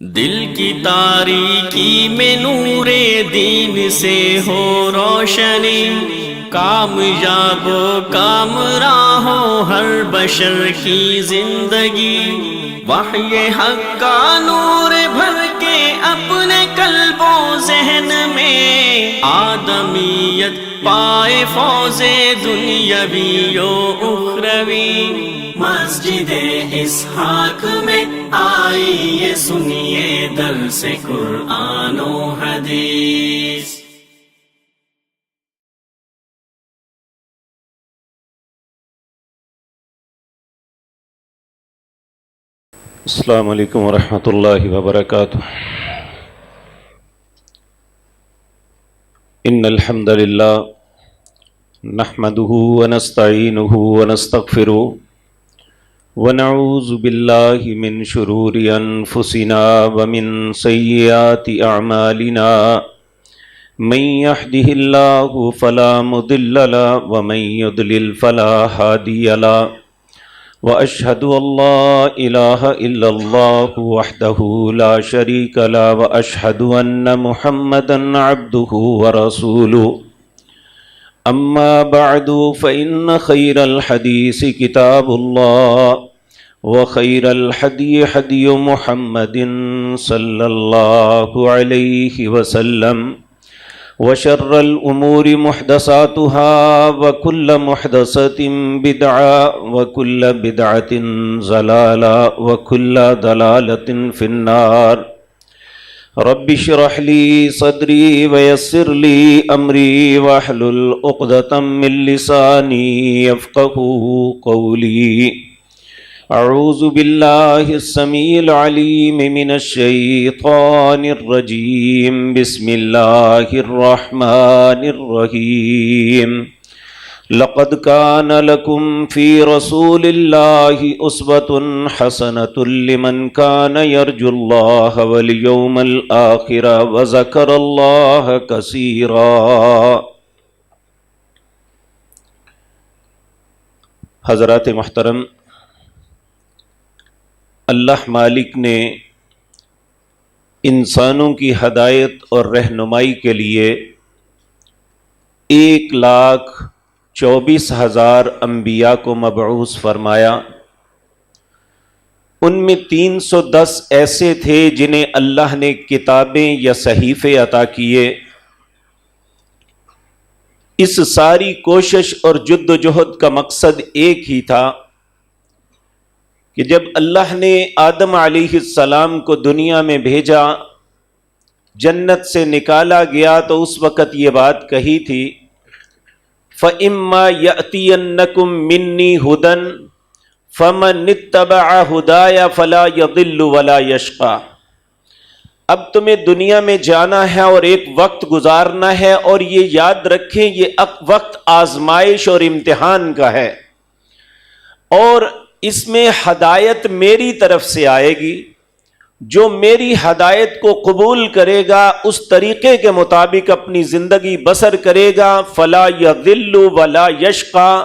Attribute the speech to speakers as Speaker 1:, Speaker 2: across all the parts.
Speaker 1: دل کی تاریکی میں نور دین سے ہو روشنی، کامیاب و کامراں ہو ہر بشر کی زندگی، وحی حق کا نور بھر کے اپنے قلب و ذہن میں، آدمیت پائے فوز دنیاوی و اخروی۔ مسجد اسحاق میں آئیے سنیے درس قرآن و حدیث۔
Speaker 2: السلام علیکم ورحمۃ اللہ وبرکاتہ۔ ان الحمد للہ نحمده ونستعینه ونستغفره ونعوذ باللہ من شرور انفسنا ومن سیئات اعمالنا، من يهده اللہ فلا مضل له ومن يضلل فلا هادی له، واشهد ان لا الہ الا اللہ وحدہ لا شریک له، واشهد ان محمدا عبدہ ورسولہ۔ اما بعد فإن خير الحديث كتاب الله وخير الهدي هدي محمد صلى الله عليه وسلم، وشر الأمور محدثاتها وكل محدثة بدعة وكل بدعة ضلالة وكل ضلالة في النار۔ رب اشرح لي صدري ويسر لي أمري واحلل عقدة من لساني يفقهوا قولي۔ أعوذ بالله السميع العليم من الشيطان الرجيم، بسم الله الرحمن الرحيم۔ لقد كان لكم في رسول الله أسوة حسنة لمن كان يرجو الله واليوم الآخر وذكر الله كثيرا۔ حضرات محترم، اللہ مالک نے انسانوں کی ہدایت اور رہنمائی کے لیے 1,24,000 انبیاء کو مبعوث فرمایا۔ ان میں 310 ایسے تھے جنہیں اللہ نے کتابیں یا صحیفے عطا کیے۔ اس ساری کوشش اور جد و جہد کا مقصد ایک ہی تھا کہ جب اللہ نے آدم علیہ السلام کو دنیا میں بھیجا، جنت سے نکالا گیا، تو اس وقت یہ بات کہی تھی، فَإِمَّا يَأْتِيَنَّكُم مِّنِّي هُدًى فَمَنِ اتَّبَعَ هُدَايَ فَلَا يَضِلُّ وَلَا يَشْقَىٰ۔ اب تمہیں دنیا میں جانا ہے اور ایک وقت گزارنا ہے، اور یہ یاد رکھیں یہ وقت آزمائش اور امتحان کا ہے، اور اس میں ہدایت میری طرف سے آئے گی۔ جو میری ہدایت کو قبول کرے گا، اس طریقے کے مطابق اپنی زندگی بسر کرے گا، فلا یضل ولا یشقیٰ،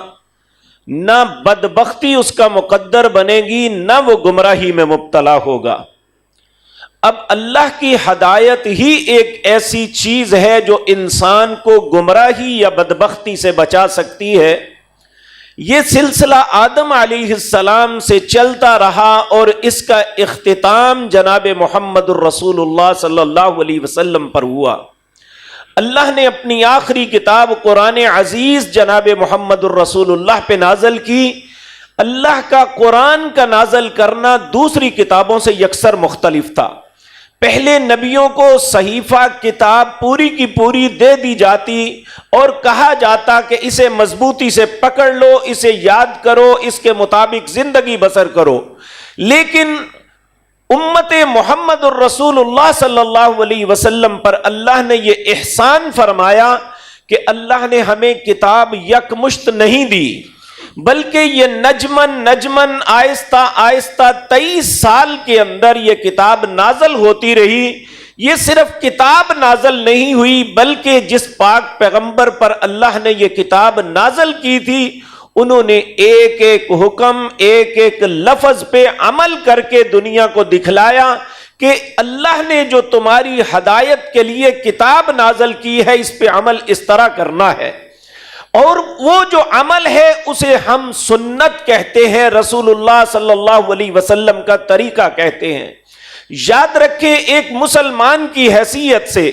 Speaker 2: نہ بدبختی اس کا مقدر بنے گی، نہ وہ گمراہی میں مبتلا ہوگا۔ اب اللہ کی ہدایت ہی ایک ایسی چیز ہے جو انسان کو گمراہی یا بدبختی سے بچا سکتی ہے۔ یہ سلسلہ آدم علیہ السلام سے چلتا رہا، اور اس کا اختتام جناب محمد الرسول اللہ صلی اللہ علیہ وسلم پر ہوا۔ اللہ نے اپنی آخری کتاب قرآن عزیز جناب محمد الرسول اللہ پہ نازل کی۔ اللہ کا قرآن کا نازل کرنا دوسری کتابوں سے یکسر مختلف تھا۔ پہلے نبیوں کو صحیفہ کتاب پوری کی پوری دے دی جاتی اور کہا جاتا کہ اسے مضبوطی سے پکڑ لو، اسے یاد کرو، اس کے مطابق زندگی بسر کرو۔ لیکن امت محمد الرسول اللہ صلی اللہ علیہ وسلم پر اللہ نے یہ احسان فرمایا کہ اللہ نے ہمیں کتاب یکمشت نہیں دی، بلکہ یہ نجمن آہستہ آہستہ 23 سال کے اندر یہ کتاب نازل ہوتی رہی۔ یہ صرف کتاب نازل نہیں ہوئی، بلکہ جس پاک پیغمبر پر اللہ نے یہ کتاب نازل کی تھی، انہوں نے ایک ایک حکم، ایک ایک لفظ پہ عمل کر کے دنیا کو دکھلایا کہ اللہ نے جو تمہاری ہدایت کے لیے کتاب نازل کی ہے اس پہ عمل اس طرح کرنا ہے، اور وہ جو عمل ہے اسے ہم سنت کہتے ہیں، رسول اللہ صلی اللہ علیہ وسلم کا طریقہ کہتے ہیں۔ یاد رکھیں، ایک مسلمان کی حیثیت سے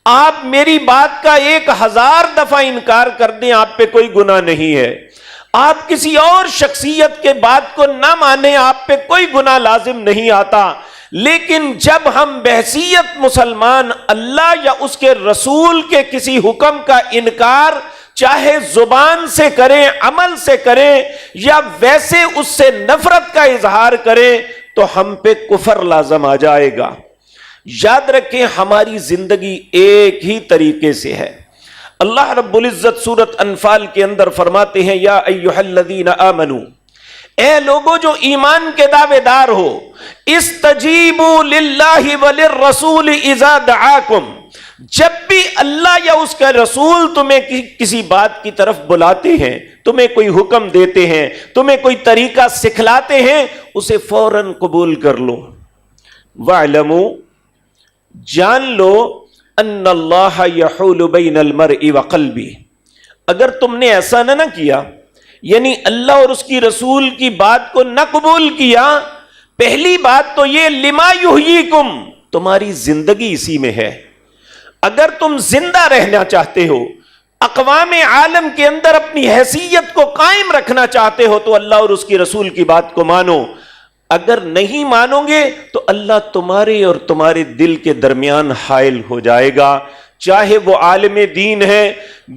Speaker 2: آپ میری بات کا 1000 دفعہ انکار کر دیں، آپ پہ کوئی گناہ نہیں ہے۔ آپ کسی اور شخصیت کے بات کو نہ مانیں، آپ پہ کوئی گناہ لازم نہیں آتا، لیکن جب ہم بحیثیت مسلمان اللہ یا اس کے رسول کے کسی حکم کا انکار چاہے زبان سے کریں، عمل سے کریں، یا ویسے اس سے نفرت کا اظہار کریں، تو ہم پہ کفر لازم آ جائے گا۔ یاد رکھیں، ہماری زندگی ایک ہی طریقے سے ہے۔ اللہ رب العزت سورۃ انفال کے اندر فرماتے ہیں، یا ایھا الذین آمنو، اے لوگوں جو ایمان کے دعوے دار ہو، استجیبوا للہ وللرسول اذا دعاکم، جب بھی اللہ یا اس کا رسول تمہیں کسی بات کی طرف بلاتے ہیں، تمہیں کوئی حکم دیتے ہیں، تمہیں کوئی طریقہ سکھلاتے ہیں، اسے فوراً قبول کر لو۔ وَاعْلَمُوا، جان لو، ان اللہ یحول بین المرء وقلبہ، اگر تم نے ایسا نہ کیا، یعنی اللہ اور اس کی رسول کی بات کو نہ قبول کیا، پہلی بات تو یہ لما یحییکم، تمہاری زندگی اسی میں ہے۔ اگر تم زندہ رہنا چاہتے ہو، اقوام عالم کے اندر اپنی حیثیت کو قائم رکھنا چاہتے ہو، تو اللہ اور اس کی رسول کی بات کو مانو۔ اگر نہیں مانو گے تو اللہ تمہارے اور تمہارے دل کے درمیان حائل ہو جائے گا۔ چاہے وہ عالم دین ہے،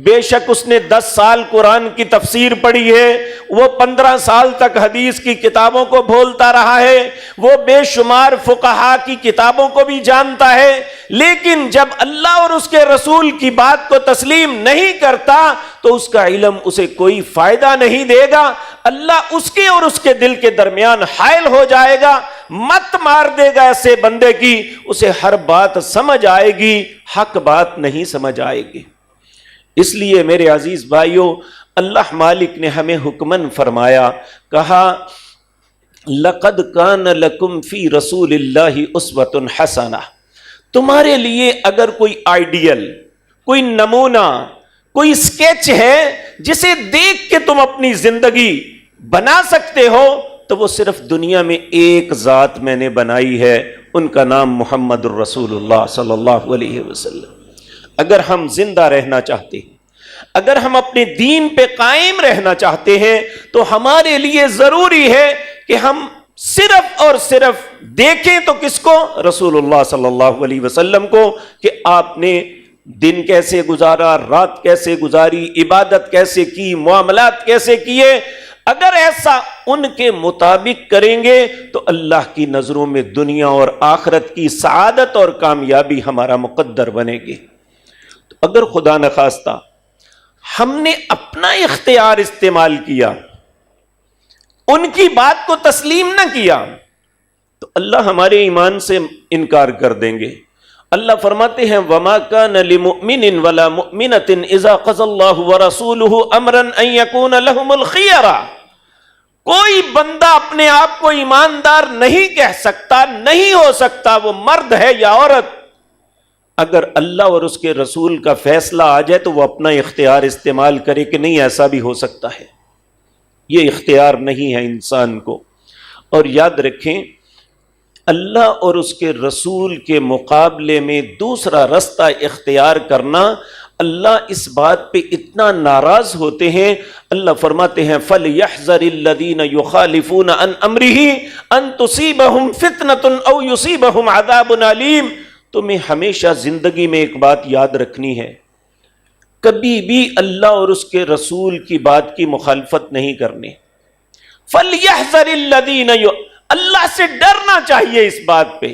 Speaker 2: بے شک اس نے 10 سال قرآن کی تفسیر پڑھی ہے، وہ 15 سال تک حدیث کی کتابوں کو بھولتا رہا ہے، وہ بے شمار فقہا کی کتابوں کو بھی جانتا ہے، لیکن جب اللہ اور اس کے رسول کی بات کو تسلیم نہیں کرتا تو اس کا علم اسے کوئی فائدہ نہیں دے گا۔ اللہ اس کے اور اس کے دل کے درمیان حائل ہو جائے گا، مت مار دے گا ایسے بندے کی، اسے ہر بات سمجھ آئے گی، حق بات نہیں سمجھ آئے گی۔ اس لیے میرے عزیز بھائیوں، اللہ مالک نے ہمیں حکمن فرمایا، کہا لَقَدْ كَانَ لَكُمْ فِي رَسُولِ اللَّهِ أُسْوَةٌ حَسَنَةٌ، تمہارے لیے اگر کوئی آئیڈیل، کوئی نمونہ، کوئی سکیچ ہے جسے دیکھ کے تم اپنی زندگی بنا سکتے ہو، تو وہ صرف دنیا میں ایک ذات میں نے بنائی ہے، ان کا نام محمد الرسول اللہ صلی اللہ علیہ وسلم۔ اگر ہم زندہ رہنا چاہتے ہیں، اگر ہم اپنے دین پہ قائم رہنا چاہتے ہیں، تو ہمارے لیے ضروری ہے کہ ہم صرف اور صرف دیکھیں تو کس کو؟ رسول اللہ صلی اللہ علیہ وسلم کو، کہ آپ نے دن کیسے گزارا، رات کیسے گزاری، عبادت کیسے کی، معاملات کیسے کیے۔ اگر ایسا ان کے مطابق کریں گے تو اللہ کی نظروں میں دنیا اور آخرت کی سعادت اور کامیابی ہمارا مقدر بنے گی۔ تو اگر خدا نخواستہ ہم نے اپنا اختیار استعمال کیا، ان کی بات کو تسلیم نہ کیا، تو اللہ ہمارے ایمان سے انکار کر دیں گے۔ اللہ فرماتے ہیں وَمَا كَانَ لِمُؤْمِنٍ وَلَا مُؤْمِنَةٍ إِذَا قَضَى اللَّهُ وَرَسُولُهُ أَمْرًا أَن يَكُونَ لَهُمُ الْخِيَرَةُ، کوئی بندہ اپنے آپ کو ایماندار نہیں کہہ سکتا، نہیں ہو سکتا، وہ مرد ہے یا عورت، اگر اللہ اور اس کے رسول کا فیصلہ آ جائے تو وہ اپنا اختیار استعمال کرے کہ نہیں ایسا بھی ہو سکتا ہے۔ یہ اختیار نہیں ہے انسان کو۔ اور یاد رکھیں، اللہ اور اس کے رسول کے مقابلے میں دوسرا رستہ اختیار کرنا، اللہ اس بات پہ اتنا ناراض ہوتے ہیں، اللہ فرماتے ہیں فَلْيَحْذَرِ الَّذِينَ يُخَالِفُونَ عَنْ أَمْرِهِ أَن تُصِيبَهُمْ فِتْنَةٌ أَوْ يُصِيبَهُمْ عَذَابٌ أَلِيمٌ۔ تمہیں ہمیشہ زندگی میں ایک بات یاد رکھنی ہے، کبھی بھی اللہ اور اس کے رسول کی بات کی مخالفت نہیں کرنی۔ فَلْيَحْذَرِ الَّذِينَ اللہ سے ڈرنا چاہیے اس بات پہ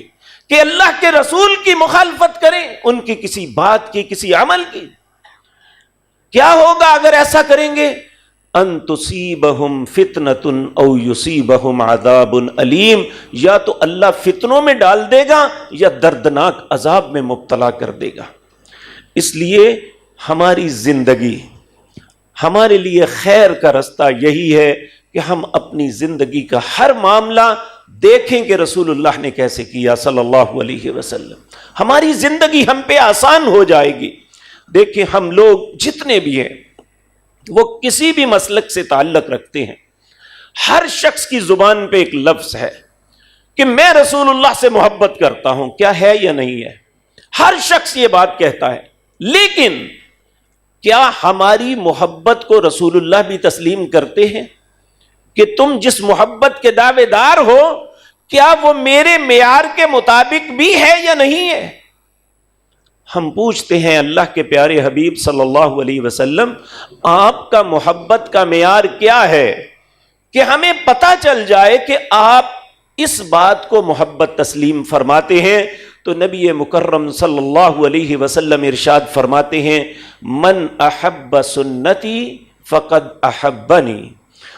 Speaker 2: کہ اللہ کے رسول کی مخالفت کریں، ان کی کسی بات کی، کسی عمل کی۔ کیا ہوگا اگر ایسا کریں گے؟ ان تصیبہم فتنۃ او یصیبہم عذاب علیم، یا تو اللہ فتنوں میں ڈال دے گا یا دردناک عذاب میں مبتلا کر دے گا۔ اس لیے ہماری زندگی، ہمارے لیے خیر کا رستہ یہی ہے کہ ہم اپنی زندگی کا ہر معاملہ دیکھیں کہ رسول اللہ نے کیسے کیا صلی اللہ علیہ وسلم. ہماری زندگی ہم پہ آسان ہو جائے گی. دیکھیں ہم لوگ جتنے بھی ہیں وہ کسی بھی مسلک سے تعلق رکھتے ہیں، ہر شخص کی زبان پہ ایک لفظ ہے کہ میں رسول اللہ سے محبت کرتا ہوں. کیا ہے یا نہیں ہے؟ ہر شخص یہ بات کہتا ہے. لیکن کیا ہماری محبت کو رسول اللہ بھی تسلیم کرتے ہیں کہ تم جس محبت کے دعوے دار ہو کیا وہ میرے معیار کے مطابق بھی ہے یا نہیں ہے؟ ہم پوچھتے ہیں اللہ کے پیارے حبیب صلی اللہ علیہ وسلم، آپ کا محبت کا معیار کیا ہے کہ ہمیں پتہ چل جائے کہ آپ اس بات کو محبت تسلیم فرماتے ہیں؟ تو نبی مکرم صلی اللہ علیہ وسلم ارشاد فرماتے ہیں، من احب سنتی فقد احبنی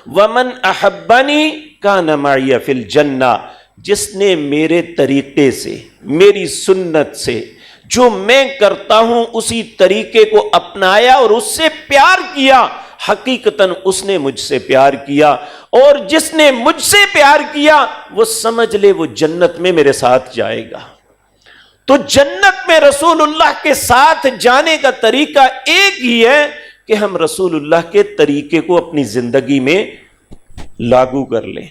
Speaker 2: ومن احبنی کان معی فی الجنہ. جس نے میرے طریقے سے، میری سنت سے، جو میں کرتا ہوں اسی طریقے کو اپنایا اور اس سے پیار کیا، حقیقتاً اس نے مجھ سے پیار کیا. اور جس نے مجھ سے پیار کیا وہ سمجھ لے وہ جنت میں میرے ساتھ جائے گا. تو جنت میں رسول اللہ کے ساتھ جانے کا طریقہ ایک ہی ہے کہ ہم رسول اللہ کے طریقے کو اپنی زندگی میں لاگو کر لیں،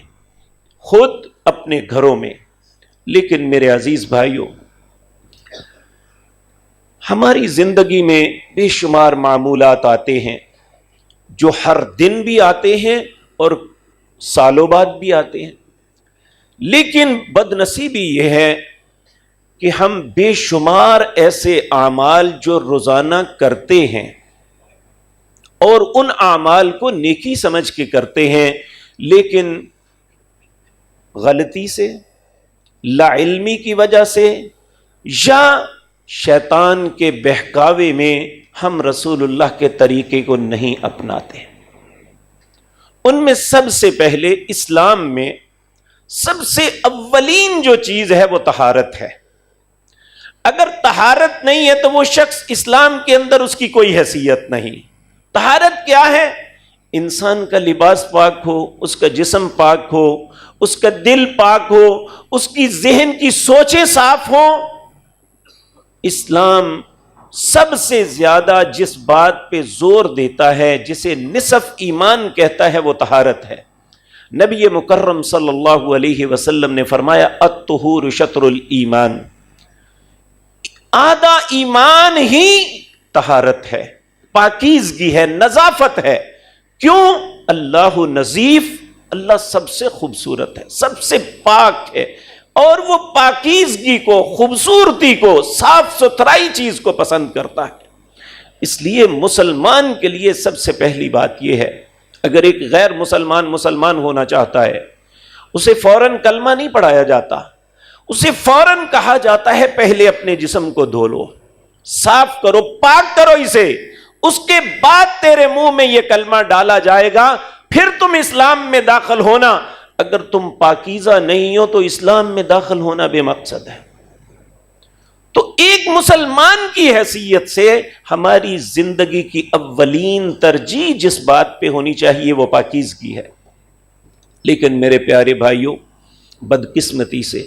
Speaker 2: خود اپنے گھروں میں. لیکن میرے عزیز بھائیوں، ہماری زندگی میں بے شمار معمولات آتے ہیں جو ہر دن بھی آتے ہیں اور سالوں بعد بھی آتے ہیں. لیکن بدنصیبی یہ ہے کہ ہم بے شمار ایسے اعمال جو روزانہ کرتے ہیں اور ان اعمال کو نیکی سمجھ کے کرتے ہیں، لیکن غلطی سے، لا علمی کی وجہ سے یا شیطان کے بہکاوے میں ہم رسول اللہ کے طریقے کو نہیں اپناتے. ان میں سب سے پہلے اسلام میں سب سے اولین جو چیز ہے وہ طہارت ہے. اگر طہارت نہیں ہے تو وہ شخص اسلام کے اندر اس کی کوئی حیثیت نہیں. طہارت کیا ہے؟ انسان کا لباس پاک ہو، اس کا جسم پاک ہو، اس کا دل پاک ہو، اس کی ذہن کی سوچیں صاف ہوں. اسلام سب سے زیادہ جس بات پہ زور دیتا ہے، جسے نصف ایمان کہتا ہے، وہ طہارت ہے. نبی مکرم صلی اللہ علیہ وسلم نے فرمایا الطہور شطر الایمان، آدھا ایمان ہی طہارت ہے، پاکیزگی ہے، نظافت ہے. کیوں؟ اللہ نظیف، اللہ سب سے خوبصورت ہے، سب سے پاک ہے، اور وہ پاکیزگی کو، خوبصورتی کو، صاف ستھرائی چیز کو پسند کرتا ہے. اس لیے مسلمان کے لیے سب سے پہلی بات یہ ہے، اگر ایک غیر مسلمان ہونا چاہتا ہے، اسے فوراً کلمہ نہیں پڑھایا جاتا، اسے فوراً کہا جاتا ہے پہلے اپنے جسم کو دھو لو، صاف کرو، پاک کرو اسے، اس کے بعد تیرے منہ میں یہ کلمہ ڈالا جائے گا، پھر تم اسلام میں داخل ہونا. اگر تم پاکیزہ نہیں ہو تو اسلام میں داخل ہونا بے مقصد ہے. تو ایک مسلمان کی حیثیت سے ہماری زندگی کی اولین ترجیح جس بات پہ ہونی چاہیے وہ پاکیزگی ہے. لیکن میرے پیارے بھائیوں، بدقسمتی سے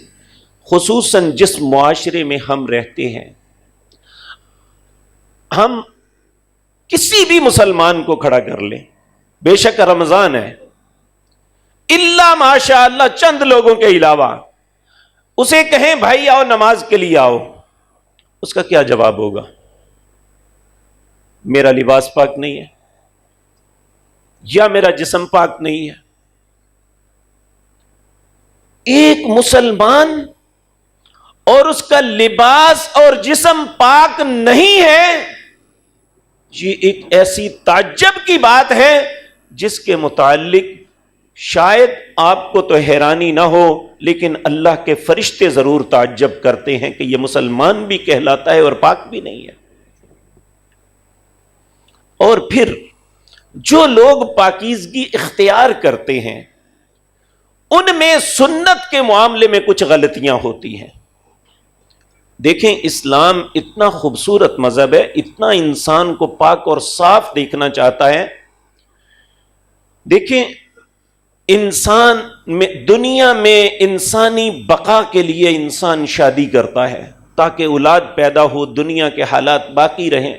Speaker 2: خصوصاً جس معاشرے میں ہم رہتے ہیں، ہم کسی بھی مسلمان کو کھڑا کر لیں، بے شک رمضان ہے، اللہ ماشاء اللہ چند لوگوں کے علاوہ، اسے کہیں بھائی آؤ نماز کے لیے آؤ، اس کا کیا جواب ہوگا؟ میرا لباس پاک نہیں ہے، یا میرا جسم پاک نہیں ہے. ایک مسلمان اور اس کا لباس اور جسم پاک نہیں ہے، یہ ایک ایسی تعجب کی بات ہے جس کے متعلق شاید آپ کو تو حیرانی نہ ہو، لیکن اللہ کے فرشتے ضرور تعجب کرتے ہیں کہ یہ مسلمان بھی کہلاتا ہے اور پاک بھی نہیں ہے. اور پھر جو لوگ پاکیزگی اختیار کرتے ہیں ان میں سنت کے معاملے میں کچھ غلطیاں ہوتی ہیں. دیکھیں اسلام اتنا خوبصورت مذہب ہے، اتنا انسان کو پاک اور صاف دیکھنا چاہتا ہے. دیکھیں دنیا میں انسانی بقا کے لیے انسان شادی کرتا ہے تاکہ اولاد پیدا ہو، دنیا کے حالات باقی رہیں،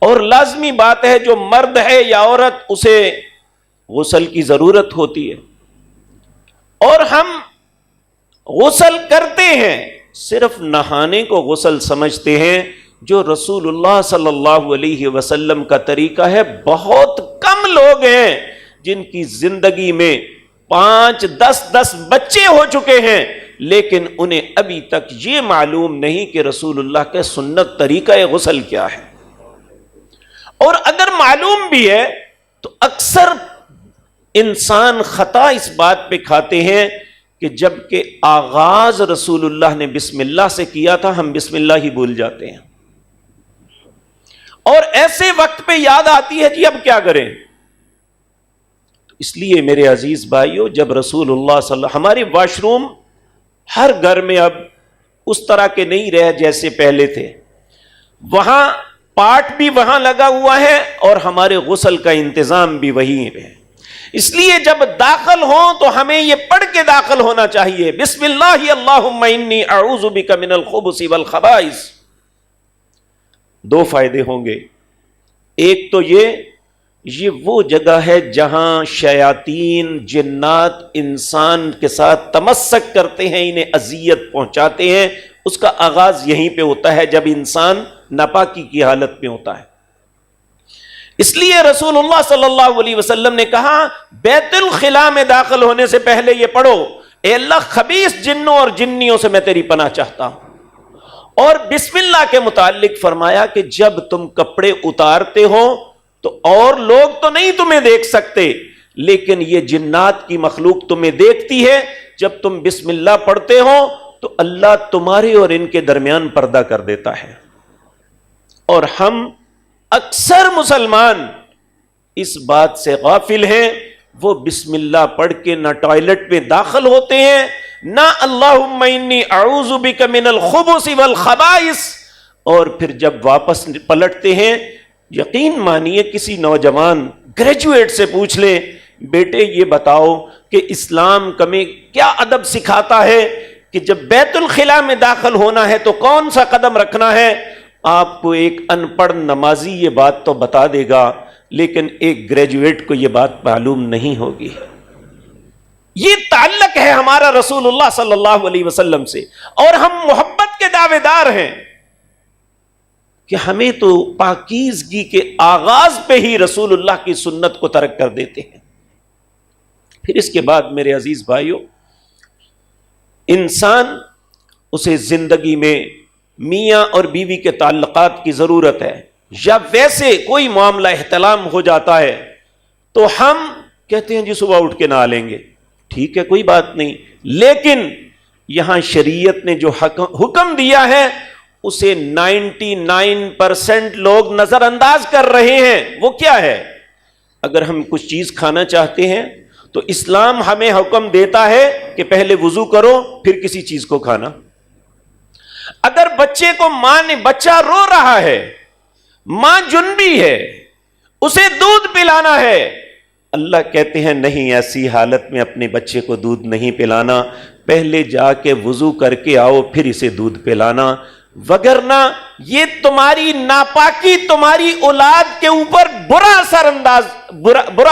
Speaker 2: اور لازمی بات ہے جو مرد ہے یا عورت اسے غسل کی ضرورت ہوتی ہے، اور ہم غسل کرتے ہیں، صرف نہانے کو غسل سمجھتے ہیں، جو رسول اللہ صلی اللہ علیہ وسلم کا طریقہ ہے۔ بہت کم لوگ ہیں جن کی زندگی میں 5-10 بچے ہو چکے ہیں، لیکن انہیں ابھی تک یہ معلوم نہیں کہ رسول اللہ کے سنت طریقہ غسل کیا ہے، اور اگر معلوم بھی ہے تو اکثر انسان خطا اس بات پہ کھاتے ہیں کہ جب کہ آغاز رسول اللہ نے بسم اللہ سے کیا تھا، ہم بسم اللہ ہی بھول جاتے ہیں، اور ایسے وقت پہ یاد آتی ہے جی اب کیا کریں۔ اس لیے میرے عزیز بھائیو، جب رسول اللہ صلی اللہ، ہمارے واش روم ہر گھر میں اب اس طرح کے نہیں رہے جیسے پہلے تھے، وہاں پاٹ بھی وہاں لگا ہوا ہے اور ہمارے غسل کا انتظام بھی وہی ہے۔ اس لیے جب داخل ہوں تو ہمیں یہ پڑھ کے داخل ہونا چاہیے، بسم اللہ اللہم انی اعوذ بک من الخبث والخبائث۔ 2 فائدے ہوں گے، ایک تو یہ وہ جگہ ہے جہاں شیاطین جنات انسان کے ساتھ تمسک کرتے ہیں، انہیں اذیت پہنچاتے ہیں، اس کا آغاز یہیں پہ ہوتا ہے جب انسان ناپاکی کی حالت میں ہوتا ہے۔ اس لیے رسول اللہ صلی اللہ علیہ وسلم نے کہا بیت الخلاء میں داخل ہونے سے پہلے یہ پڑھو، اے اللہ خبیث جنوں اور جنیوں سے میں تیری پناہ چاہتا ہوں۔ اور بسم اللہ کے متعلق فرمایا کہ جب تم کپڑے اتارتے ہو تو اور لوگ تو نہیں تمہیں دیکھ سکتے، لیکن یہ جنات کی مخلوق تمہیں دیکھتی ہے۔ جب تم بسم اللہ پڑھتے ہو تو اللہ تمہارے اور ان کے درمیان پردہ کر دیتا ہے، اور ہم اکثر مسلمان اس بات سے غافل ہیں، وہ بسم اللہ پڑھ کے نہ ٹوائلٹ میں داخل ہوتے ہیں، نہ اللہم انی اعوذ بک من الخبث والخبائث، اور پھر جب واپس پلٹتے ہیں، یقین مانیے کسی نوجوان گریجویٹ سے پوچھ لیں بیٹے یہ بتاؤ کہ اسلام تمہیں کیا ادب سکھاتا ہے کہ جب بیت الخلاء میں داخل ہونا ہے تو کون سا قدم رکھنا ہے، آپ کو ایک ان پڑھ نمازی یہ بات تو بتا دے گا، لیکن ایک گریجویٹ کو یہ بات معلوم نہیں ہوگی۔ یہ تعلق ہے ہمارا رسول اللہ صلی اللہ علیہ وسلم سے، اور ہم محبت کے دعوے دار ہیں کہ ہمیں تو پاکیزگی کے آغاز پہ ہی رسول اللہ کی سنت کو ترک کر دیتے ہیں۔ پھر اس کے بعد میرے عزیز بھائیو، انسان اسے زندگی میں میاں اور بیوی کے تعلقات کی ضرورت ہے، یا ویسے کوئی معاملہ احتلام ہو جاتا ہے تو ہم کہتے ہیں جی صبح اٹھ کے نہا لیں گے، ٹھیک ہے کوئی بات نہیں، لیکن یہاں شریعت نے جو حکم دیا ہے اسے 99% لوگ نظر انداز کر رہے ہیں۔ وہ کیا ہے؟ اگر ہم کچھ چیز کھانا چاہتے ہیں تو اسلام ہمیں حکم دیتا ہے کہ پہلے وضو کرو پھر کسی چیز کو کھانا۔ اگر بچے کو بچہ رو رہا ہے، ماں جنبی ہے، اسے دودھ پلانا ہے، اللہ کہتے ہیں نہیں، ایسی حالت میں اپنے بچے کو دودھ نہیں پلانا، پہلے جا کے وضو کر کے آؤ پھر اسے دودھ پلانا، وگرنہ یہ تمہاری ناپاکی تمہاری اولاد کے اوپر برا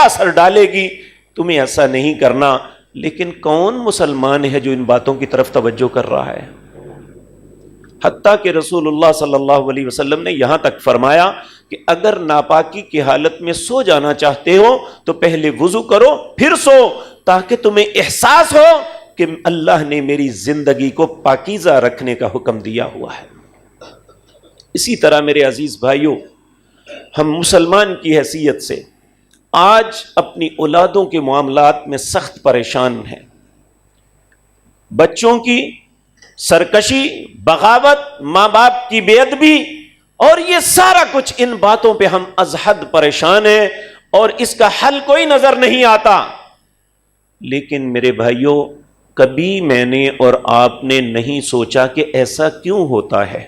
Speaker 2: اثر ڈالے گی، تمہیں ایسا نہیں کرنا۔ لیکن کون مسلمان ہے جو ان باتوں کی طرف توجہ کر رہا ہے؟ حتیٰ کہ رسول اللہ صلی اللہ علیہ وسلم نے یہاں تک فرمایا کہ اگر ناپاکی کی حالت میں سو جانا چاہتے ہو تو پہلے وضو کرو پھر سو، تاکہ تمہیں احساس ہو کہ اللہ نے میری زندگی کو پاکیزہ رکھنے کا حکم دیا ہوا ہے۔ اسی طرح میرے عزیز بھائیوں، ہم مسلمان کی حیثیت سے آج اپنی اولادوں کے معاملات میں سخت پریشان ہیں۔ بچوں کی سرکشی، بغاوت، ماں باپ کی بے ادبی، اور یہ سارا کچھ، ان باتوں پہ ہم از حد پریشان ہیں اور اس کا حل کوئی نظر نہیں آتا۔ لیکن میرے بھائیوں، کبھی میں نے اور آپ نے نہیں سوچا کہ ایسا کیوں ہوتا ہے؟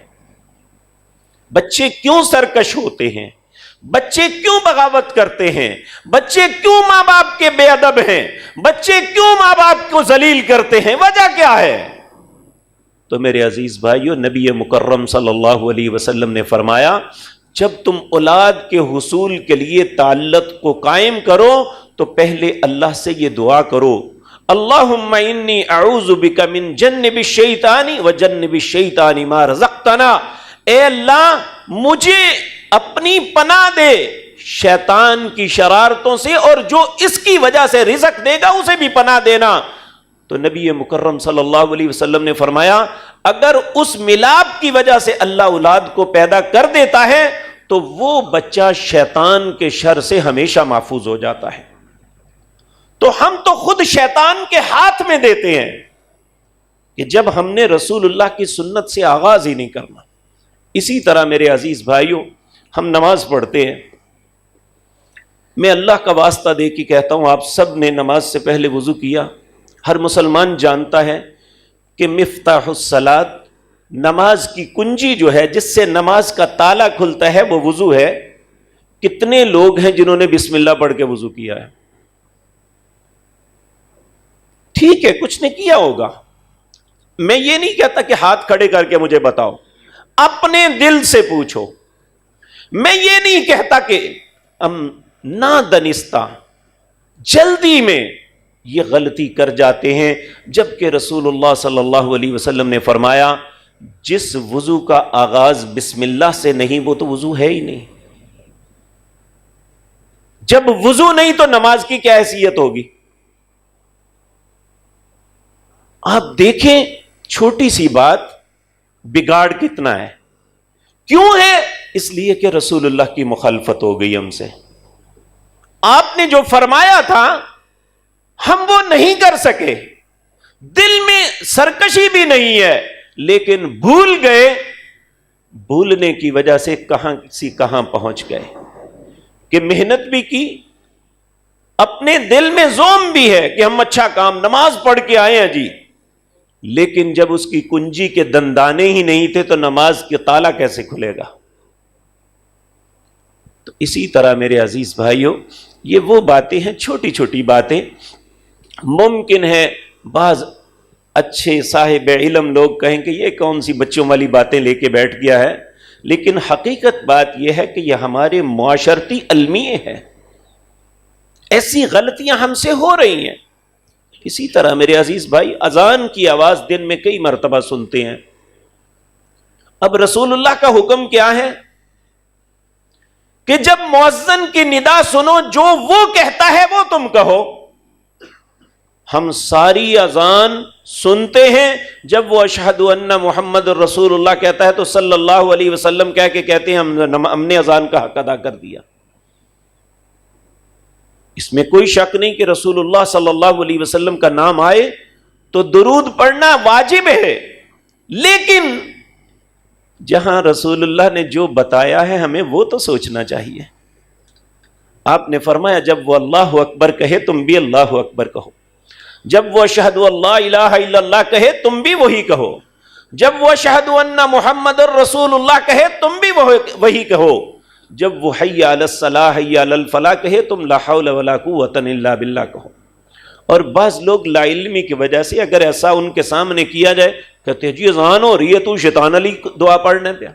Speaker 2: بچے کیوں سرکش ہوتے ہیں؟ بچے کیوں بغاوت کرتے ہیں؟ بچے کیوں ماں باپ کے بے ادب ہیں؟ بچے کیوں ماں باپ کو ذلیل کرتے ہیں؟ وجہ کیا ہے؟ تو میرے عزیز بھائیو، نبی مکرم صلی اللہ علیہ وسلم نے فرمایا، جب تم اولاد کے حصول کے لیے تعلق کو قائم کرو تو پہلے اللہ سے یہ دعا کرو، اللہم انی اعوذ بک من جنب الشیطان و جنب الشیطان ما رزقتنا، اے اللہ مجھے اپنی پناہ دے شیطان کی شرارتوں سے، اور جو اس کی وجہ سے رزق دے گا اسے بھی پناہ دینا۔ تو نبی مکرم صلی اللہ علیہ وسلم نے فرمایا، اگر اس ملاپ کی وجہ سے اللہ اولاد کو پیدا کر دیتا ہے تو وہ بچہ شیطان کے شر سے ہمیشہ محفوظ ہو جاتا ہے۔ تو ہم تو خود شیطان کے ہاتھ میں دیتے ہیں کہ جب ہم نے رسول اللہ کی سنت سے آغاز ہی نہیں کرنا۔ اسی طرح میرے عزیز بھائیوں، ہم نماز پڑھتے ہیں، میں اللہ کا واسطہ دے کے کہتا ہوں، آپ سب نے نماز سے پہلے وضو کیا؟ ہر مسلمان جانتا ہے کہ مفتاح الصلاۃ، نماز کی کنجی جو ہے جس سے نماز کا تالا کھلتا ہے، وہ وضو ہے۔ کتنے لوگ ہیں جنہوں نے بسم اللہ پڑھ کے وضو کیا ہے؟ ٹھیک ہے، کچھ نے کیا ہوگا، میں یہ نہیں کہتا کہ ہاتھ کھڑے کر کے مجھے بتاؤ، اپنے دل سے پوچھو۔ میں یہ نہیں کہتا کہ ہم نادانستہ جلدی میں یہ غلطی کر جاتے ہیں، جبکہ رسول اللہ صلی اللہ علیہ وسلم نے فرمایا، جس وضو کا آغاز بسم اللہ سے نہیں وہ تو وضو ہے ہی نہیں۔ جب وضو نہیں تو نماز کی کیا حیثیت ہوگی؟ آپ دیکھیں، چھوٹی سی بات بگاڑ کتنا ہے۔ کیوں ہے؟ اس لیے کہ رسول اللہ کی مخالفت ہو گئی ہم سے۔ آپ نے جو فرمایا تھا ہم وہ نہیں کر سکے، دل میں سرکشی بھی نہیں ہے، لیکن بھول گئے، بھولنے کی وجہ سے کہاں پہنچ گئے کہ محنت بھی کی، اپنے دل میں زوم بھی ہے کہ ہم اچھا کام نماز پڑھ کے آئے ہیں جی، لیکن جب اس کی کنجی کے دندانے ہی نہیں تھے تو نماز کے تالا کیسے کھلے گا؟ تو اسی طرح میرے عزیز بھائیوں، یہ وہ باتیں ہیں، چھوٹی چھوٹی باتیں۔ ممکن ہے بعض اچھے صاحب علم لوگ کہیں کہ یہ کون سی بچوں والی باتیں لے کے بیٹھ گیا ہے، لیکن حقیقت بات یہ ہے کہ یہ ہمارے معاشرتی المیے ہیں، ایسی غلطیاں ہم سے ہو رہی ہیں۔ اسی طرح میرے عزیز بھائی، اذان کی آواز دن میں کئی مرتبہ سنتے ہیں۔ اب رسول اللہ کا حکم کیا ہے کہ جب مؤذن کی ندا سنو، جو وہ کہتا ہے وہ تم کہو۔ ہم ساری اذان سنتے ہیں، جب وہ اشہد ان محمد الرسول اللہ کہتا ہے تو صلی اللہ علیہ وسلم کہہ کے کہتے ہیں ہم نے اذان کا حق ادا کر دیا۔ اس میں کوئی شک نہیں کہ رسول اللہ صلی اللہ علیہ وسلم کا نام آئے تو درود پڑھنا واجب ہے، لیکن جہاں رسول اللہ نے جو بتایا ہے ہمیں وہ تو سوچنا چاہیے۔ آپ نے فرمایا جب وہ اللہ اکبر کہے تم بھی اللہ اکبر کہو، جب وہ اشہد اللہ الہ الا اللہ کہے تم بھی وہی کہو، جب وہ اشہد ان محمد الرسول اللہ کہے تم بھی وہی کہو، جب وہ حی علی الصلاح حی علی الفلاح کہے تم لا حول ولا قوت الا باللہ کہو۔ اور بعض لوگ لا علمی کی وجہ سے اگر ایسا ان کے سامنے کیا جائے کہتے ہیں جی اذان ہو رہی ہے تو شیطان علی دعا پڑھنے پہ،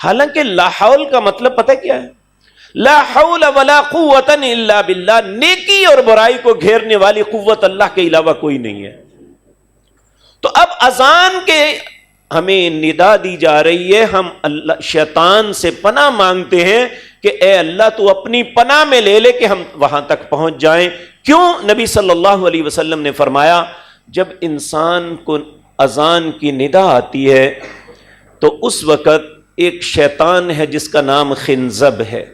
Speaker 2: حالانکہ لا حول کا مطلب پتہ کیا ہے؟ لا حول ولا قوت الا باللہ، نیکی اور برائی کو گھیرنے والی قوت اللہ کے علاوہ کوئی نہیں ہے۔ تو اب اذان کے ہمیں ندا دی جا رہی ہے، ہم اللہ شیطان سے پناہ مانگتے ہیں کہ اے اللہ تو اپنی پناہ میں لے لے کہ ہم وہاں تک پہنچ جائیں۔ کیوں؟ نبی صلی اللہ علیہ وسلم نے فرمایا جب انسان کو اذان کی ندا آتی ہے تو اس وقت ایک شیطان ہے جس کا نام خنزب ہے،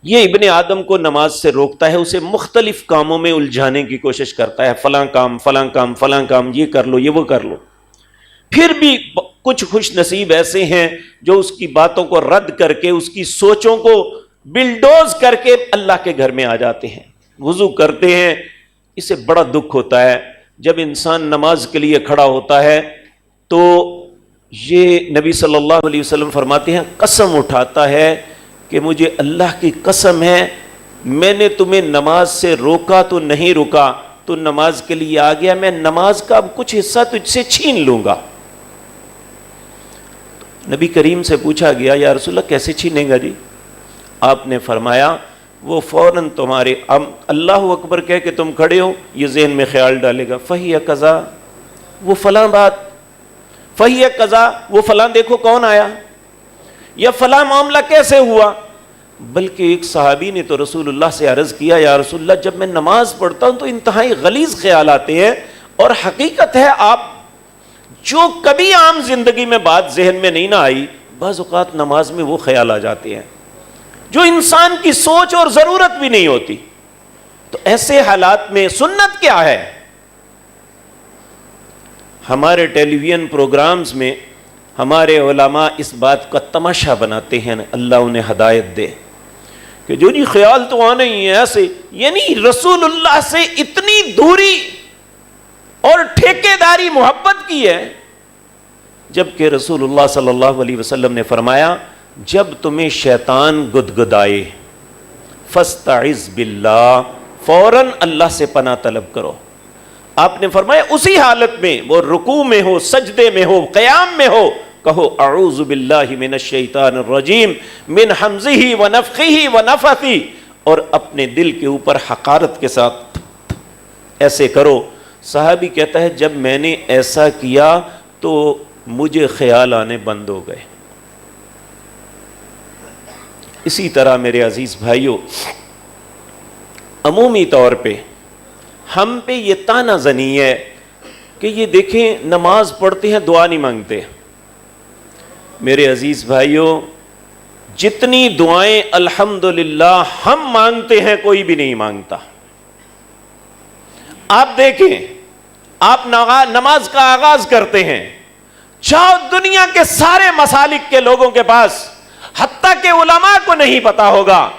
Speaker 2: یہ ابن آدم کو نماز سے روکتا ہے، اسے مختلف کاموں میں الجھانے کی کوشش کرتا ہے، فلاں کام فلاں کام فلاں کام، یہ کر لو یہ وہ کر لو۔ پھر بھی کچھ خوش نصیب ایسے ہیں جو اس کی باتوں کو رد کر کے، اس کی سوچوں کو بلڈوز کر کے اللہ کے گھر میں آ جاتے ہیں، وضو کرتے ہیں۔ اسے بڑا دکھ ہوتا ہے جب انسان نماز کے لیے کھڑا ہوتا ہے تو یہ نبی صلی اللہ علیہ وسلم فرماتے ہیں قسم اٹھاتا ہے کہ مجھے اللہ کی قسم ہے میں نے تمہیں نماز سے روکا تو نہیں رکا، تو نماز کے لیے آ گیا، میں نماز کا اب کچھ حصہ تجھ سے چھین لوں گا۔ نبی کریم سے پوچھا گیا یا رسول اللہ کیسے چھینیں گا جی؟ آپ نے فرمایا وہ فوراً تمہارے اللہ اکبر کہہ کہ تم کھڑے ہو یہ ذہن میں خیال ڈالے گا فہی قضا، وہ فلاں بات، فہی قضا، وہ فلاں دیکھو کون آیا، یا فلاں معاملہ کیسے ہوا۔ بلکہ ایک صحابی نے تو رسول اللہ سے عرض کیا یا رسول اللہ جب میں نماز پڑھتا ہوں تو انتہائی غلیظ خیال آتے ہیں، اور حقیقت ہے آپ جو کبھی عام زندگی میں بات ذہن میں نہیں نہ آئی، بعض اوقات نماز میں وہ خیال آ جاتے ہیں جو انسان کی سوچ اور ضرورت بھی نہیں ہوتی۔ تو ایسے حالات میں سنت کیا ہے؟ ہمارے ٹیلی ویژن پروگرامز میں ہمارے علماء اس بات کا تماشا بناتے ہیں، اللہ انہیں ہدایت دے، کہ جو جی خیال تو آنا ہی ہے ایسے، یعنی رسول اللہ سے اتنی دوری اور ٹھیکیداری محبت کی ہے، جبکہ رسول اللہ صلی اللہ علیہ وسلم نے فرمایا جب تمہیں شیطان گدگدائے فاستعذ باللہ، فوراً اللہ سے پناہ طلب کرو۔ آپ نے فرمایا اسی حالت میں، وہ رکوع میں ہو، سجدے میں ہو، قیام میں ہو، کہو اعوذ باللہ من الشیطان الرجیم من حمزہ ونفخہ ونفثہ، اور اپنے دل کے اوپر حقارت کے ساتھ ایسے کرو۔ صحابی کہتا ہے جب میں نے ایسا کیا تو مجھے خیال آنے بند ہو گئے۔ اسی طرح میرے عزیز بھائیوں، عمومی طور پہ ہم پہ یہ طعنہ زنی ہے کہ یہ دیکھیں نماز پڑھتے ہیں دعا نہیں مانگتے۔ میرے عزیز بھائیوں، جتنی دعائیں الحمدللہ ہم مانگتے ہیں کوئی بھی نہیں مانگتا۔ آپ دیکھیں، آپ نماز کا آغاز کرتے ہیں، جاؤ دنیا کے سارے مسالک کے لوگوں کے پاس، حتیٰ کہ علماء کو نہیں پتا ہوگا۔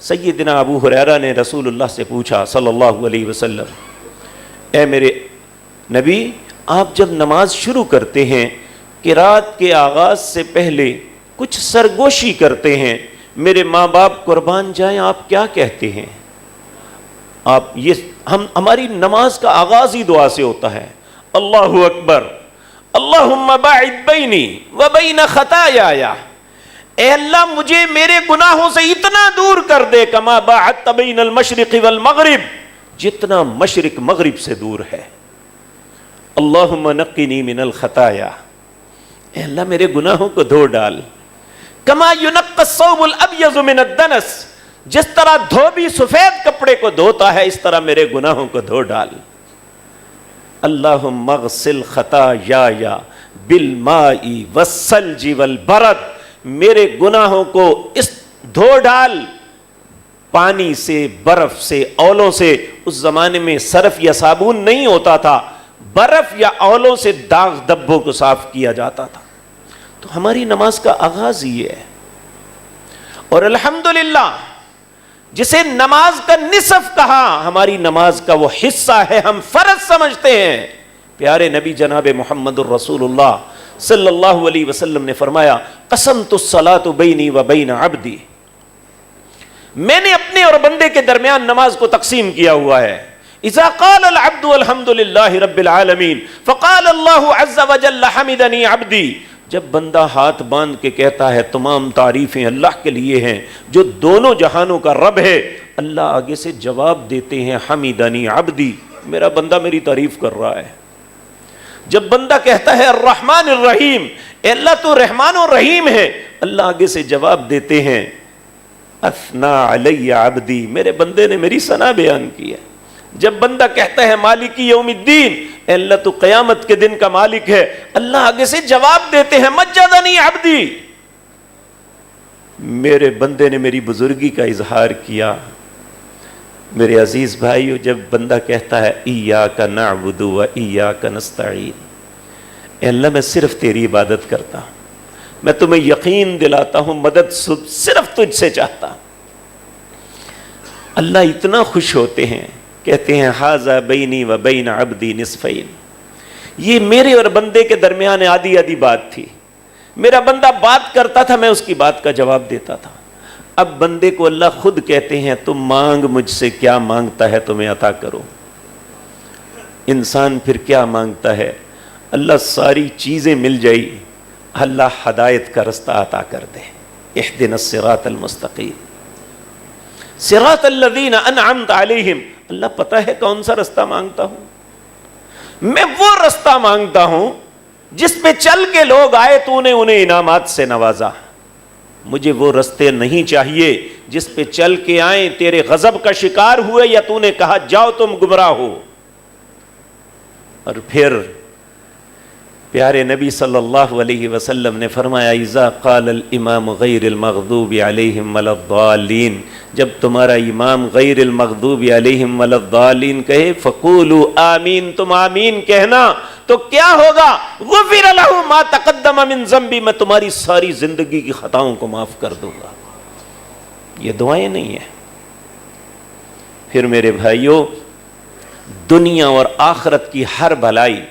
Speaker 2: سیدنا ابو ہریرہ نے رسول اللہ سے پوچھا صلی اللہ علیہ وسلم، اے میرے نبی آپ جب نماز شروع کرتے ہیں قرات کے آغاز سے پہلے کچھ سرگوشی کرتے ہیں، میرے ماں باپ قربان جائیں، آپ کیا کہتے ہیں؟ آپ یہ ہماری نماز کا آغاز ہی دعا سے ہوتا ہے، اللہ اکبر، اللہم باعد بینی وبین خطایایا، اے اللہ مجھے میرے گناہوں سے اتنا دور کر دے، کما باعدت بین المشرق والمغرب، جتنا مشرق مغرب سے دور ہے۔ اللہم نقنی من الخطایا، اے اللہ میرے گناہوں کو دھو ڈال، کما ینقی الثوب الابیض من الدنس، جس طرح دھوبی سفید کپڑے کو دھوتا ہے اس طرح میرے گناہوں کو دھو ڈال۔ اللہم اغسل خطایا بالماء والثلج والبرد، میرے گناہوں کو اس دھو ڈال پانی سے، برف سے، اولوں سے۔ اس زمانے میں صرف یا صابن نہیں ہوتا تھا، برف یا اولوں سے داغ دبوں کو صاف کیا جاتا تھا۔ تو ہماری نماز کا آغاز یہ ہے، اور الحمدللہ جسے نماز کا نصف کہا، ہماری نماز کا وہ حصہ ہے، ہم فرض سمجھتے ہیں۔ پیارے نبی جناب محمد الرسول اللہ صلی اللہ علیہ وسلم نے فرمایا قسمت الصلاۃ بینی و بین عبدی، میں نے اپنے اور بندے کے درمیان نماز کو تقسیم کیا ہوا ہے۔ اذا قال العبد الحمد للہ رب العالمین فقال اللہ عز وجل حمدنی عبدی، جب بندہ ہاتھ باندھ کے کہتا ہے تمام تعریفیں اللہ کے لیے ہیں جو دونوں جہانوں کا رب ہے، اللہ آگے سے جواب دیتے ہیں حمدنی عبدی، میرا بندہ میری تعریف کر رہا ہے۔ جب بندہ کہتا ہے الرحمن الرحیم، اے اللہ تو رحمان و رحیم ہے، اللہ آگے سے جواب دیتے ہیں اثنا علی عبدی، میرے بندے نے میری ثنا بیان کی ہے۔ جب بندہ کہتا ہے مالکی یوم الدین، اے اللہ تو قیامت کے دن کا مالک ہے، اللہ آگے سے جواب دیتے ہیں مجدنی عبدی، میرے بندے نے میری بزرگی کا اظہار کیا۔ میرے عزیز بھائیو، جب بندہ کہتا ہے ایاک نعبد و ایاک نستعین، اے اللہ میں صرف تیری عبادت کرتا ہوں، میں تمہیں یقین دلاتا ہوں مدد صرف تجھ سے چاہتا ہوں، اللہ اتنا خوش ہوتے ہیں، کہتے ہیں ھذا بینی و بین عبدی نصفین، یہ میرے اور بندے کے درمیان آدھی آدھی بات تھی. میرا بندہ بات کرتا تھا, میں اس کی بات کا جواب دیتا تھا. اب بندے کو اللہ خود کہتے ہیں تم مانگ مجھ سے, کیا مانگتا ہے تمہیں عطا کرو. انسان پھر کیا مانگتا ہے؟ اللہ ساری چیزیں مل جائیں, اللہ ہدایت کا رستہ عطا کر دے. اہدنا الصراط المستقیم صراط الذین انعمت علیہم. اللہ پتہ ہے کون سا رستہ مانگتا ہوں میں؟ وہ رستہ مانگتا ہوں جس پہ چل کے لوگ آئے تو نے انہیں انعامات سے نوازا. مجھے وہ رستے نہیں چاہیے جس پہ چل کے آئیں تیرے غضب کا شکار ہوئے یا تو نے کہا جاؤ تم گمراہ ہو. اور پھر پیارے نبی صلی اللہ علیہ وسلم نے فرمایا اذا قال الامام غیر المغضوب علیہم ولا الضالین, جب تمہارا امام غیر المغضوب علیہم ولا الضالین کہے فقولوا آمین, تم آمین کہنا تو کیا ہوگا؟ غفر لہ ما تقدم من ذنبی, میں تمہاری ساری زندگی کی خطاؤں کو معاف کر دوں گا. یہ دعائیں نہیں ہیں. پھر میرے بھائیوں, دنیا اور آخرت کی ہر بھلائی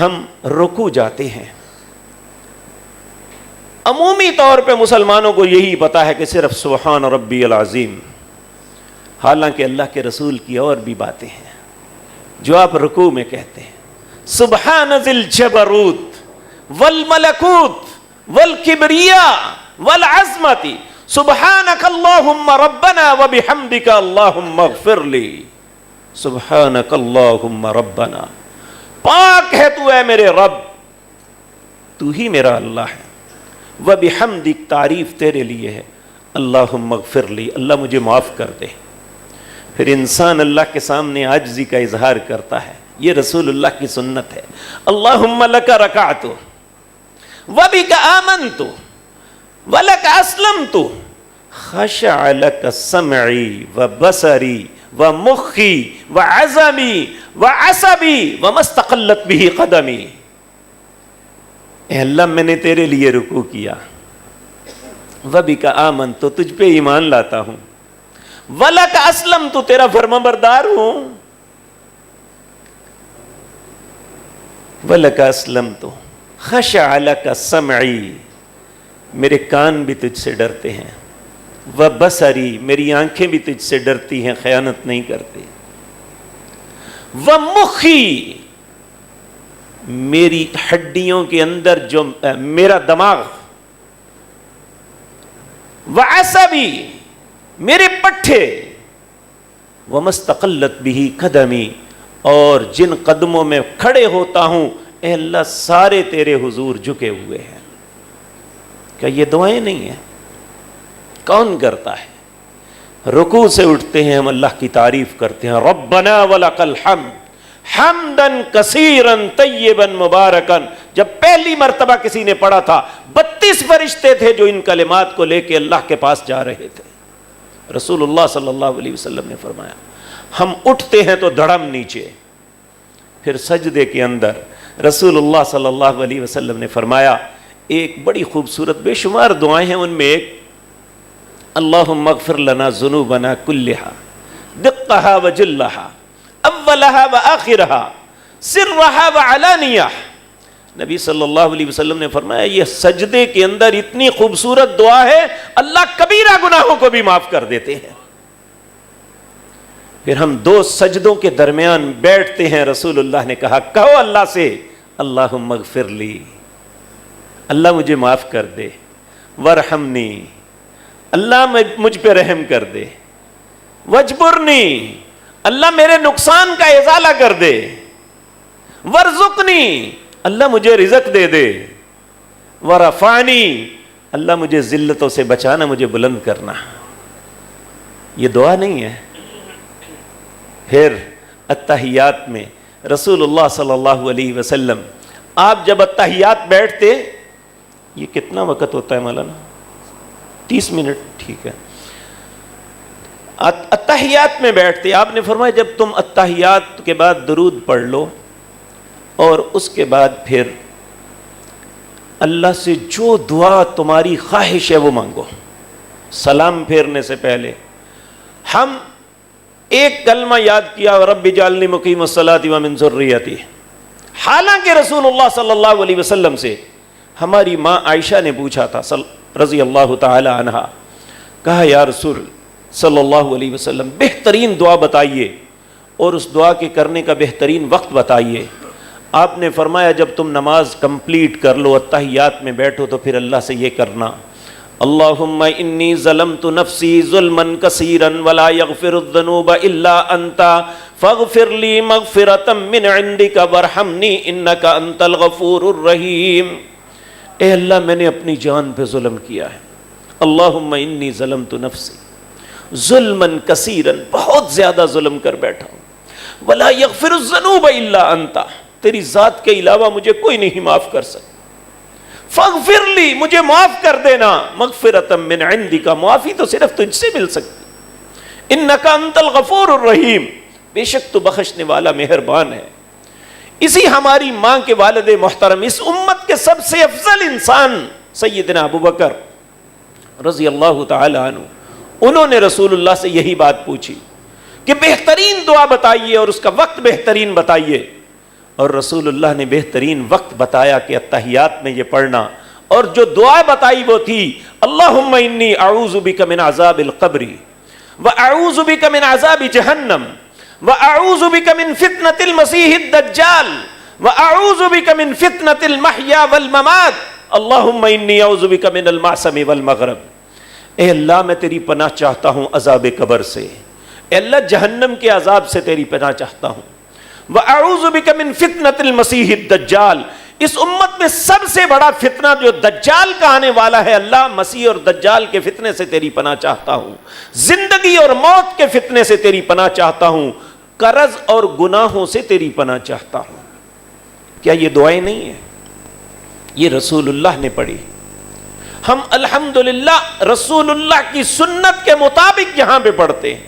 Speaker 2: ہم رکوع جاتے ہیں. عمومی طور پہ مسلمانوں کو یہی پتا ہے کہ صرف سبحان ربی العظیم, حالانکہ اللہ کے رسول کی اور بھی باتیں ہیں جو آپ رکوع میں کہتے ہیں. سبحان ذی الجبروت والملکوت والکبریاء والعظمت سبحانک اللہم ربنا وبحمدک اللہم اغفر لی. سبحانک اللہم ربنا, پاک ہے تو اے میرے رب, تو ہی میرا اللہ ہے. وبحمدک, تعریف تیرے لیے ہے. اللہم اغفر لی, اللہ مجھے معاف کر دے. پھر انسان اللہ کے سامنے عاجزی کا اظہار کرتا ہے. یہ رسول اللہ کی سنت ہے. اللہم لک رکعت وبک آمنت ولک اسلمت خشع لک سمعی وبصری ومخی وعظمی وعصبی وما استقلت بہ قدمی. اے اللہ میں نے تیرے لیے رکوع کیا, وبک آمنت, تو تجھ پہ ایمان لاتا ہوں, ولک اسلمت, تو تیرا فرمانبردار ہوں, ولک اسلمت خشع لک سمعی, میرے کان بھی تجھ سے ڈرتے ہیں, وبصری, میری آنکھیں بھی تجھ سے ڈرتی ہیں, خیانت نہیں کرتی, ومخی, میری ہڈیوں کے اندر جو میرا دماغ, وعصبی, میرے پٹھے, وما استقلت بہ قدمی, اور جن قدموں میں کھڑے ہوتا ہوں اے اللہ سارے تیرے حضور جھکے ہوئے ہیں. کیا یہ دعائیں نہیں ہیں؟ کون کرتا ہے؟ رکوع سے اٹھتے ہیں ہم اللہ کی تعریف کرتے ہیں, ربنا ولک الحمد حمدا کثیرا طیبا مبارکا. جب پہلی مرتبہ کسی نے پڑھا تھا 32 فرشتے تھے جو ان کلمات کو لے کے اللہ کے پاس جا رہے تھے. رسول اللہ صلی اللہ علیہ وسلم نے فرمایا ہم اٹھتے ہیں تو دھڑم نیچے, پھر سجدے کے اندر رسول اللہ صلی اللہ علیہ وسلم نے فرمایا ایک بڑی خوبصورت, بے شمار دعائیں ہیں, ان میں ایک اللہم اغفر لنا ذنوبنا کلہا دقہا وجلہا اولہا وآخرہا سرہا وعلانیہ. نبی صلی اللہ علیہ وسلم نے فرمایا یہ سجدے کے اندر اتنی خوبصورت دعا ہے اللہ کبیرہ گناہوں کو بھی معاف کر دیتے ہیں. پھر ہم 2 سجدوں کے درمیان بیٹھتے ہیں, رسول اللہ نے کہا کہو اللہ سے اللہم اغفر لی, اللہ مجھے معاف کر دے, ورحمنی, اللہ مجھ پہ رحم کر دے, وجبرنی, اللہ میرے نقصان کا ازالہ کر دے, ورزقنی, اللہ مجھے رزق دے دے, ورفعنی, اللہ مجھے ذلتوں سے بچانا, مجھے بلند کرنا. یہ دعا نہیں ہے؟ پھر التحیات میں رسول اللہ صلی اللہ علیہ وسلم آپ جب التحیات بیٹھتے, یہ کتنا وقت ہوتا ہے مولانا؟ 30 منٹ, ٹھیک ہے. التحیات میں بیٹھتے آپ نے فرمایا جب تم التحیات کے بعد درود پڑھ لو اور اس کے بعد پھر اللہ سے جو دعا تمہاری خواہش ہے وہ مانگو. سلام پھیرنے سے پہلے ہم ایک کلمہ یاد کیا, رب اجعلنی مقیم الصلاۃ ومن ذریتی, حالانکہ رسول اللہ صلی اللہ علیہ وسلم سے ہماری ماں عائشہ نے پوچھا تھا رضی اللہ تعالی عنہا، کہا یا رسول صلی اللہ علیہ وسلم بہترین دعا بتائیے اور اس دعا کے کرنے کا بہترین وقت بتائیے۔ آپ نے فرمایا جب تم نماز کمپلیٹ کر لو، اتحیات میں بیٹھو، تو پھر اللہ سے یہ کرنا، اللہم انی ظلمت نفسی ظلما کثیرا ولا یغفر الذنوب الا انت فاغفر لی مغفرۃ من عندک وارحمنی انک انت الغفور الرحیم۔ اے اللہ میں نے اپنی جان پہ ظلم کیا ہے، اللہم انی ظلمت نفسی ظلما کثیرا، بہت زیادہ ظلم کر بیٹھا ہوں، ولا یغفر الذنوب الا انت، تیری ذات کے علاوہ مجھے کوئی نہیں معاف کر سکتا، فاغفر لی، مجھے معاف کر دینا، مغفرۃ من عندک، معافی تو صرف تجھ سے مل سکتی، انک انت الغفور الرحیم، بے شک تو بخشنے والا مہربان ہے۔ اسی ہماری ماں کے والد محترم، اس امت کے سب سے افضل انسان سیدنا ابو بکر رضی اللہ تعالی عنہ، انہوں نے رسول اللہ سے یہی بات پوچھی کہ بہترین دعا بتائیے اور اس کا وقت بہترین بتائیے، اور رسول اللہ نے بہترین وقت بتایا کہ اتحیات میں یہ پڑھنا، اور جو دعا بتائی وہ تھی اللہم انی اعوذ بک من عذاب القبر واعوذ بک من عذاب جہنم واعوذ بک من فتنة المسیح الدجال واعوذ بک من فتنة المحیا والممات اللہم انی اعوذ بک من المعصم والمغرب۔ اے اللہ میں تیری پناہ چاہتا ہوں عذاب قبر سے، اے اللہ جہنم کے عذاب سے تیری پناہ چاہتا ہوں، وَأَعُوذُ بِكَ مِن فِتْنَةِ الْمَسِيحِ الدَّجَّالِ، اس امت میں سب سے بڑا فتنہ جو دجال کا آنے والا ہے، اللہ مسیح اور دجال کے فتنے سے تیری پناہ چاہتا ہوں، زندگی اور موت کے فتنے سے تیری پناہ چاہتا ہوں، قرض اور گناہوں سے تیری پناہ چاہتا ہوں۔ کیا یہ دعائیں نہیں ہیں؟ یہ رسول اللہ نے پڑھی، ہم الحمدللہ رسول اللہ کی سنت کے مطابق یہاں پہ پڑھتے ہیں۔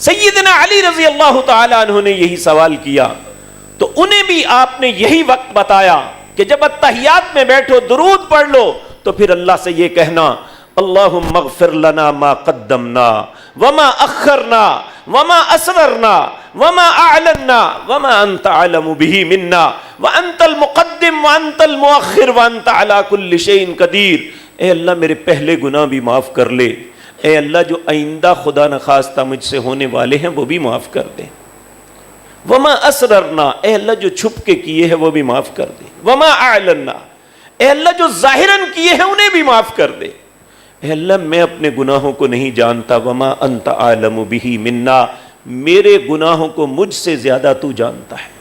Speaker 2: سیدنا علی رضی اللہ تعالی عنہ نے یہی سوال کیا تو انہیں بھی آپ نے یہی وقت بتایا کہ جب اتحیات میں بیٹھو درود پڑھ لو تو پھر اللہ سے یہ کہنا اللہم اغفر لنا ما قدمنا وما اخرنا وما اسررنا وما اعلنا وما انت اعلم به منا وانت المقدم وانت المؤخر وانت على كل شيء قدیر۔ اے اللہ میرے پہلے گناہ بھی معاف کر لے، اے اللہ جو آئندہ خدا نخواستہ مجھ سے ہونے والے ہیں وہ بھی معاف کر دے، وما اسررنا، اے اللہ جو چھپ کے کیے ہیں وہ بھی معاف کر دے، وما اعلنا، اے اللہ جو ظاہراً کیے ہیں انہیں بھی معاف کر دے، اے اللہ میں اپنے گناہوں کو نہیں جانتا، وما انت عالم به منا، میرے گناہوں کو مجھ سے زیادہ تو جانتا ہے،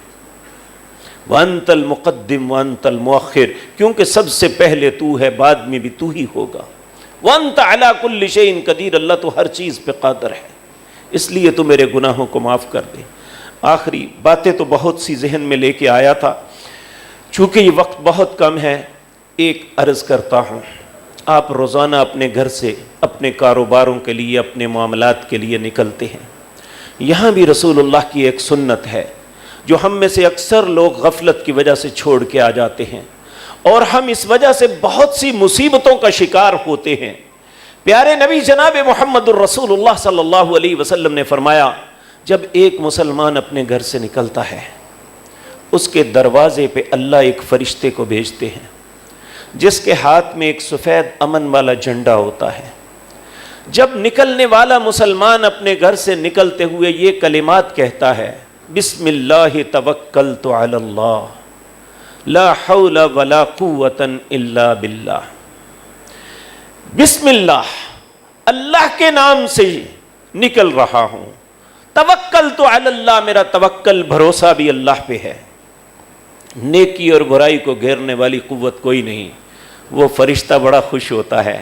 Speaker 2: وانت المقدم وانت المؤخر، کیونکہ سب سے پہلے تو ہے بعد میں بھی تو ہی ہوگا، وانت علی کل شیء قدیر، اللہ تو ہر چیز پہ قادر ہے، اس لیے تو میرے گناہوں کو معاف کر دے۔ آخری باتیں تو بہت سی ذہن میں لے کے آیا تھا، چونکہ یہ وقت بہت کم ہے، ایک عرض کرتا ہوں، آپ روزانہ اپنے گھر سے اپنے کاروباروں کے لیے اپنے معاملات کے لیے نکلتے ہیں، یہاں بھی رسول اللہ کی ایک سنت ہے جو ہم میں سے اکثر لوگ غفلت کی وجہ سے چھوڑ کے آ جاتے ہیں، اور ہم اس وجہ سے بہت سی مصیبتوں کا شکار ہوتے ہیں۔ پیارے نبی جناب محمد الرسول اللہ صلی اللہ علیہ وسلم نے فرمایا جب ایک مسلمان اپنے گھر سے نکلتا ہے اس کے دروازے پہ اللہ ایک فرشتے کو بھیجتے ہیں جس کے ہاتھ میں ایک سفید امن والا جھنڈا ہوتا ہے۔ جب نکلنے والا مسلمان اپنے گھر سے نکلتے ہوئے یہ کلمات کہتا ہے بسم اللہ توکلت علی اللہ لا حول ولا قوت الا باللہ، بسم اللہ، اللہ کے نام سے نکل رہا ہوں، توکلت علی اللہ، میرا توکل بھروسہ بھی اللہ پہ ہے، نیکی اور برائی کو گھیرنے والی قوت کوئی نہیں۔ وہ فرشتہ بڑا خوش ہوتا ہے،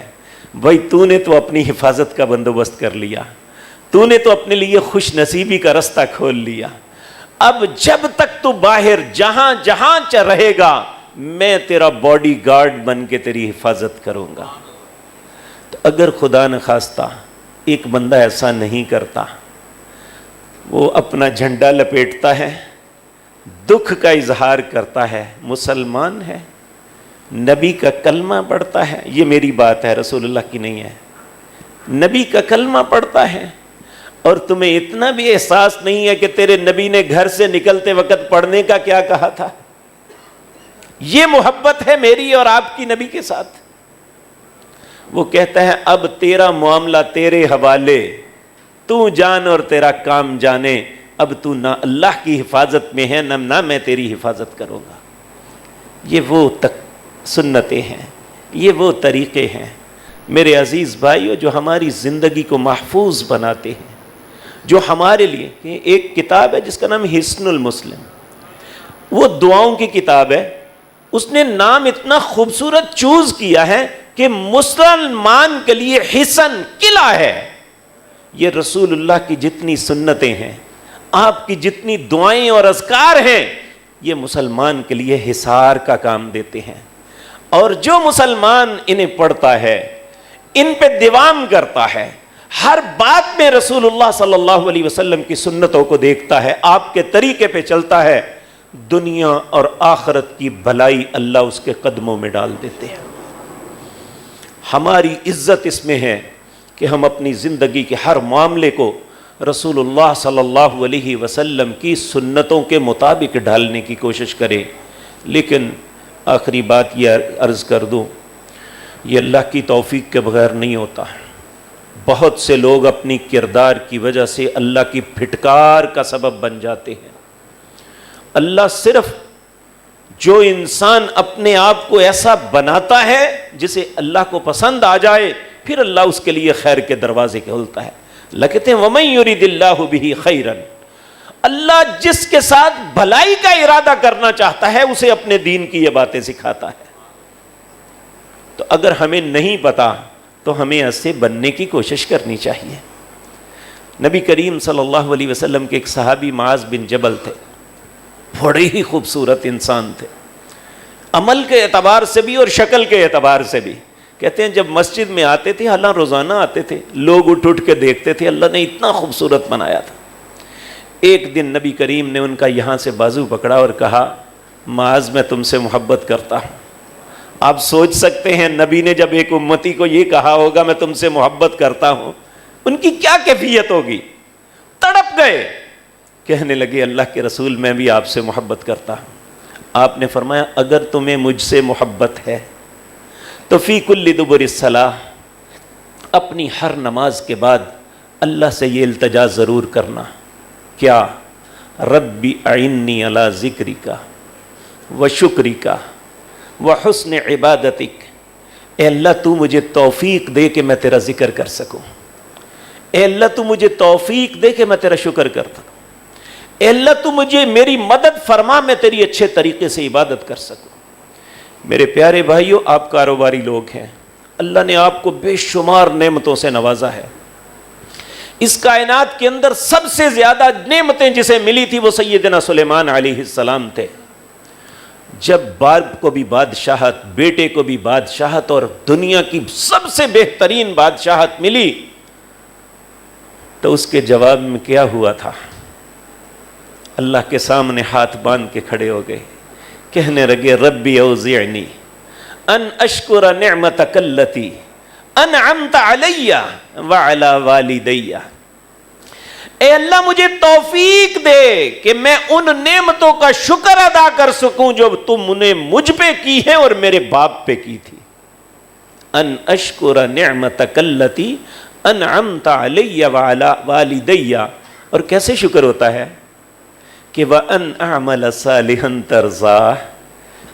Speaker 2: بھائی تو نے تو اپنی حفاظت کا بندوبست کر لیا، تو نے تو اپنے لیے خوش نصیبی کا رستہ کھول لیا، اب جب تک تو باہر جہاں جہاں رہے گا میں تیرا باڈی گارڈ بن کے تیری حفاظت کروں گا۔ تو اگر خدا نخواستہ ایک بندہ ایسا نہیں کرتا، وہ اپنا جھنڈا لپیٹتا ہے، دکھ کا اظہار کرتا ہے، مسلمان ہے، نبی کا کلمہ پڑھتا ہے، یہ میری بات ہے رسول اللہ کی نہیں ہے، نبی کا کلمہ پڑھتا ہے، اور تمہیں اتنا بھی احساس نہیں ہے کہ تیرے نبی نے گھر سے نکلتے وقت پڑھنے کا کیا کہا تھا، یہ محبت ہے میری اور آپ کی نبی کے ساتھ. وہ کہتا ہے اب تیرا معاملہ تیرے حوالے، تو جان اور تیرا کام جانے. اب تو نہ اللہ کی حفاظت میں ہے نہ میں تیری حفاظت کروں گا. یہ وہ سنتیں ہیں، یہ وہ طریقے ہیں میرے عزیز بھائیو جو ہماری زندگی کو محفوظ بناتے ہیں، جو ہمارے لیے. ایک کتاب ہے جس کا نام حصن المسلم، وہ دعاؤں کی کتاب ہے. اس نے نام اتنا خوبصورت چوز کیا ہے کہ مسلمان کے لیے حصن، قلعہ ہے. یہ رسول اللہ کی جتنی سنتیں ہیں، آپ کی جتنی دعائیں اور اذکار ہیں، یہ مسلمان کے لیے حصار کا کام دیتے ہیں. اور جو مسلمان انہیں پڑھتا ہے، ان پہ دیوام کرتا ہے، ہر بات میں رسول اللہ صلی اللہ علیہ وسلم کی سنتوں کو دیکھتا ہے، آپ کے طریقے پہ چلتا ہے، دنیا اور آخرت کی بھلائی اللہ اس کے قدموں میں ڈال دیتے ہیں. ہماری عزت اس میں ہے کہ ہم اپنی زندگی کے ہر معاملے کو رسول اللہ صلی اللہ علیہ وسلم کی سنتوں کے مطابق ڈھالنے کی کوشش کریں. لیکن آخری بات یہ عرض کر دوں، یہ اللہ کی توفیق کے بغیر نہیں ہوتا. بہت سے لوگ اپنی کردار کی وجہ سے اللہ کی پھٹکار کا سبب بن جاتے ہیں. اللہ صرف جو انسان اپنے آپ کو ایسا بناتا ہے جسے اللہ کو پسند آ جائے، پھر اللہ اس کے لیے خیر کے دروازے کھولتا ہے. اللہ کہتے ہیں وَمَن يُرِدِ اللَّهُ بِهِ خَيْرًا، اللہ جس کے ساتھ بھلائی کا ارادہ کرنا چاہتا ہے اسے اپنے دین کی یہ باتیں سکھاتا ہے. تو اگر ہمیں نہیں پتا تو ہمیں ایسے بننے کی کوشش کرنی چاہیے. نبی کریم صلی اللہ علیہ وسلم کے ایک صحابی معاذ بن جبل تھے، بڑے ہی خوبصورت انسان تھے، عمل کے اعتبار سے بھی اور شکل کے اعتبار سے بھی. کہتے ہیں جب مسجد میں آتے تھے، اللہ روزانہ آتے تھے، لوگ اٹھ کے دیکھتے تھے، اللہ نے اتنا خوبصورت بنایا تھا. ایک دن نبی کریم نے ان کا یہاں سے بازو پکڑا اور کہا معاذ میں تم سے محبت کرتا ہوں. آپ سوچ سکتے ہیں نبی نے جب ایک امتی کو یہ کہا ہوگا میں تم سے محبت کرتا ہوں، ان کی کیا کیفیت ہوگی. تڑپ گئے، کہنے لگے اللہ کے رسول میں بھی آپ سے محبت کرتا ہوں. آپ نے فرمایا اگر تمہیں مجھ سے محبت ہے تو فی کل دبر الصلاۃ، اپنی ہر نماز کے بعد اللہ سے یہ التجا ضرور کرنا، کیا ربی اعنی علی ذکرک و شکرک و حسن عبادتک. اے اللہ تو مجھے توفیق دے کہ میں تیرا ذکر کر سکوں. اے اللہ تو مجھے توفیق دے کہ میں تیرا شکر کرتا ہوں. اے اللہ تو مجھے میری مدد فرما میں تیری اچھے طریقے سے عبادت کر سکوں. میرے پیارے بھائیوں، آپ کاروباری لوگ ہیں، اللہ نے آپ کو بے شمار نعمتوں سے نوازا ہے. اس کائنات کے اندر سب سے زیادہ نعمتیں جسے ملی تھی وہ سیدنا سلیمان علیہ السلام تھے. جب باپ کو بھی بادشاہت، بیٹے کو بھی بادشاہت اور دنیا کی سب سے بہترین بادشاہت ملی تو اس کے جواب میں کیا ہوا تھا؟ اللہ کے سامنے ہاتھ باندھ کے کھڑے ہو گئے، کہنے لگے ربی اوزعنی ان اشکر نعمتک التی انعمت علی وعلی والدی. اے اللہ مجھے توفیق دے کہ میں ان نعمتوں کا شکر ادا کر سکوں جو تم نے مجھ پہ کی ہے اور میرے باپ پہ کی تھی. ان اشکر نعمتک التی انعمت علی وعلی والدی. اور کیسے شکر ہوتا ہے کہ وَأَنْ أَعْمَلَ صَالِحًا تَرْضَاهُ،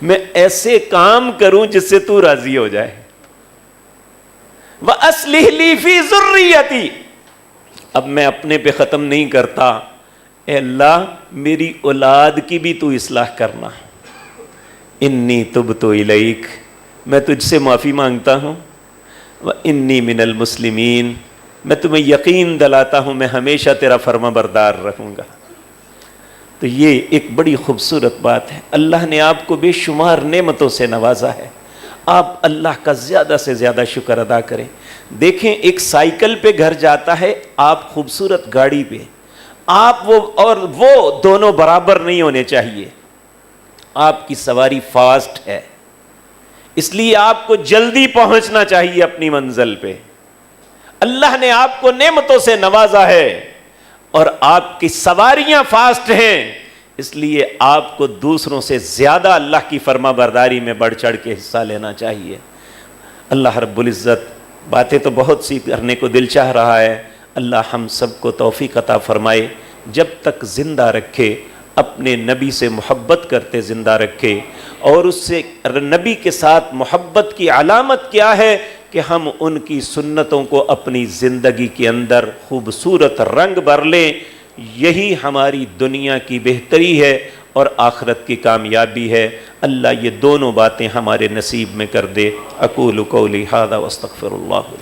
Speaker 2: میں ایسے کام کروں جس سے تو راضی ہو جائے. وَأَصْلِحْ لِي فِي ذُرِّيَّتِي، اب میں اپنے پہ ختم نہیں کرتا، اے اللہ میری اولاد کی بھی تو اصلاح کرنا. انی تبت الیک، میں تجھ سے معافی مانگتا ہوں. وانی من المسلمین، میں تمہیں یقین دلاتا ہوں میں ہمیشہ تیرا فرما بردار رہوں گا. تو یہ ایک بڑی خوبصورت بات ہے. اللہ نے آپ کو بے شمار نعمتوں سے نوازا ہے، آپ اللہ کا زیادہ سے زیادہ شکر ادا کریں. دیکھیں ایک سائیکل پہ گھر جاتا ہے، آپ خوبصورت گاڑی پہ، آپ وہ دونوں برابر نہیں ہونے چاہیے. آپ کی سواری فاسٹ ہے، اس لیے آپ کو جلدی پہنچنا چاہیے اپنی منزل پہ. اللہ نے آپ کو نعمتوں سے نوازا ہے اور آپ کی سواریاں فاسٹ ہیں، اس لیے آپ کو دوسروں سے زیادہ اللہ کی فرما برداری میں بڑھ چڑھ کے حصہ لینا چاہیے۔ اللہ رب العزت باتیں تو بہت سی کرنے کو دل چاہ رہا ہے، اللہ ہم سب کو توفیق عطا فرمائے، جب تک زندہ رکھے اپنے نبی سے محبت کرتے زندہ رکھے۔ اور اس سے نبی کے ساتھ محبت کی علامت کیا ہے کہ ہم ان کی سنتوں کو اپنی زندگی کے اندر خوبصورت رنگ بھر لیں، یہی ہماری دنیا کی بہتری ہے اور آخرت کی کامیابی ہے۔ اللہ یہ دونوں باتیں ہمارے نصیب میں کر دے۔ اقول قولی ھذا واستغفر اللہ۔